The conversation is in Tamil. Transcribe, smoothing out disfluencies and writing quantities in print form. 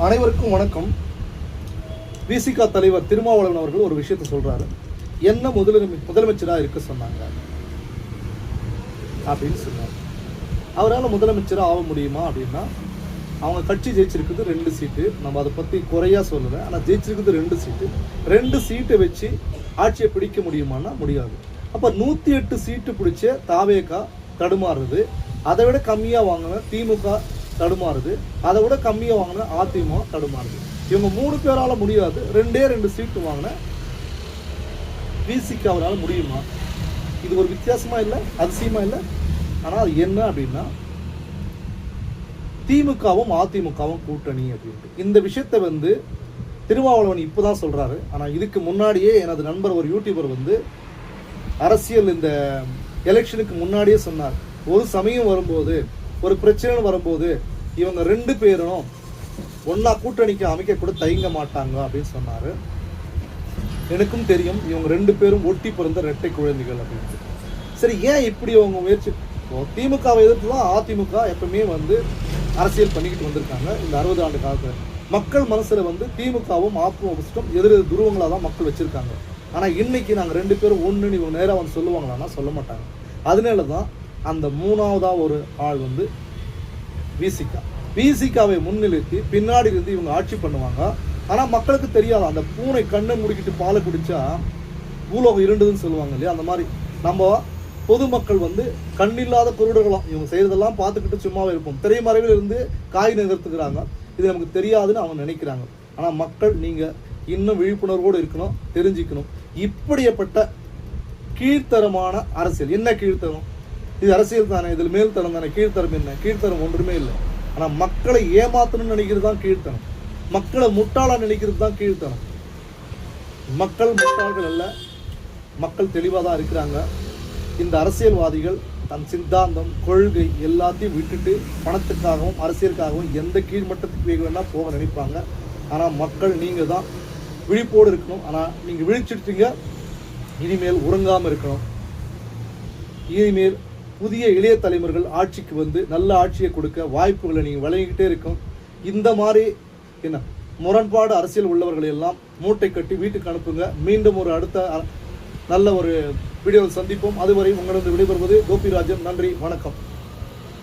அனைவருக்கும் வணக்கம். விசிக தலைவர் திருமாவளவன் அவர்கள் ஒரு விஷயத்தை சொல்றாரு. என்ன முதலமைச்சராக இருக்க சொன்னாங்க அப்படின்னு சொன்னார். அவரால் முதலமைச்சராக ஆக முடியுமா அப்படின்னா, அவங்க கட்சி ஜெயிச்சிருக்குது 2 சீட்டு. நம்ம அதை பற்றி குறையா சொல்லலை. ஆனால் ஜெயிச்சிருக்குது 2 சீட்டு. 2 சீட்டை வச்சு ஆட்சியை பிடிக்க முடியுமான்னா முடியாது. அப்போ 108 சீட்டு பிடிச்ச தாவேகா தடுமாறுது. அதை விட கம்மியாக வாங்கின திமுக தடுமாறுது. அதை விட கம்மியாக வாங்கின அதிமுக தடுமாறுது. இவங்க 3 பேரால முடியாது. 2 சீட்டு வாங்கின விசிக அவரால் முடியுமா? இது ஒரு வித்தியாசமா இல்லை, அதிசயமா இல்லை. ஆனால் அது என்ன அப்படின்னா, திமுகவும் அதிமுகவும் கூட்டணி அப்படின்ட்டு இந்த விஷயத்தை திருமாவளவன் இப்போதான் சொல்றாரு. ஆனால் இதுக்கு முன்னாடியே எனது நண்பர் ஒரு யூடியூபர் அரசியல் இந்த எலெக்ஷனுக்கு முன்னாடியே சொன்னார். ஒரு சமயம் வரும்போது, ஒரு பிரச்சனை வரும்போது இவங்க 2 பேரும் ஒன்னா கூட்டணிக்கு அமைக்க கூட தயங்க மாட்டாங்க அப்படின்னு சொன்னாரு. எனக்கும் தெரியும் இவங்க 2 பேரும் ஒட்டி பிறந்த இரட்டை குழந்தைகள் அப்படின்ட்டு. சரி, ஏன் இப்படி அவங்க முயற்சி? திமுகவை எதிர்த்து தான் அதிமுக எப்பவுமே அரசியல் பண்ணிக்கிட்டு வந்திருக்காங்க. இந்த 60 ஆண்டு காலத்தில் மக்கள் மனசுல திமுகவும் அதிமுகவும் எதிர் துருவங்களாக தான் மக்கள் வச்சிருக்காங்க. ஆனால் இன்னைக்கு நாங்கள் 2 பேரும் ஒன்றுன்னு இவங்க நேராக சொல்லுவாங்களான்னா சொல்ல மாட்டாங்க. அதனால தான் அந்த 3ஆவதா ஒரு ஆள் விசிகாவை முன்னிறுத்தி பின்னாடி இருந்து இவங்க ஆட்சி பண்ணுவாங்க. ஆனால் மக்களுக்கு தெரியாது. அந்த பூனை கண்ணை முடிக்கிட்டு பாலை குடிச்சா பூலோகம் இருண்டுதுன்னு சொல்லுவாங்க இல்லையா? அந்த மாதிரி நம்ம பொதுமக்கள் கண்ணில்லாத குருடர்களாம். இவங்க செய்யறதெல்லாம் பார்த்துக்கிட்டு சும்மாவே இருப்போம். திரைமறைவில் இருந்து காய் நகர்த்துக்கிறாங்க. இது நமக்கு தெரியாதுன்னு அவங்க நினைக்கிறாங்க. ஆனால் மக்கள் நீங்கள் இன்னும் விழிப்புணர்வோடு இருக்கணும், தெரிஞ்சுக்கணும். இப்படிப்பட்ட கீழ்த்தரமான அரசியல் என்ன கீழ்த்தரம்? இது அரசியல் தானே, இதில் மேல்தரம் தானே. கீழ்த்தரம் என்ன? கீழ்த்தரம் ஒன்றுமே இல்லை. ஆனால் மக்களை ஏமாத்தணும்னு நினைக்கிறது தான் கீழ்த்தனம். மக்களை முட்டாளா நினைக்கிறது தான் கீழ்த்தனம். மக்கள் முட்டாள்கள் அல்ல, மக்கள் தெளிவாக தான் இருக்கிறாங்க. இந்த அரசியல்வாதிகள் தன் சித்தாந்தம், கொள்கை எல்லாத்தையும் விட்டுட்டு பணத்துக்காகவும் அரசியலுக்காகவும் எந்த கீழ்மட்டத்துக்கு வேணா போக நினைப்பாங்க. ஆனால் மக்கள் நீங்கள் தான் விழிப்போடு இருக்கணும். ஆனால் நீங்கள் விழிச்சிடுத்தீங்க, இனிமேல் உறங்காமல் இருக்கணும். இனிமேல் புதிய இளைய தலைவர்கள் ஆட்சிக்கு நல்ல ஆட்சியை கொடுக்க வாய்ப்புகளை நீங்கள் வழங்கிக்கிட்டே இருக்கும். இந்த மாதிரி முரண்பாடு அரசியல் உள்ளவர்களை எல்லாம் மூட்டை கட்டி வீட்டுக்கு அனுப்புங்க. மீண்டும் ஒரு அடுத்த நல்ல ஒரு வீடியோவில் சந்திப்போம். அதுவரை உங்களிடம் விடைபெறுவது கோபிராஜன். நன்றி, வணக்கம்.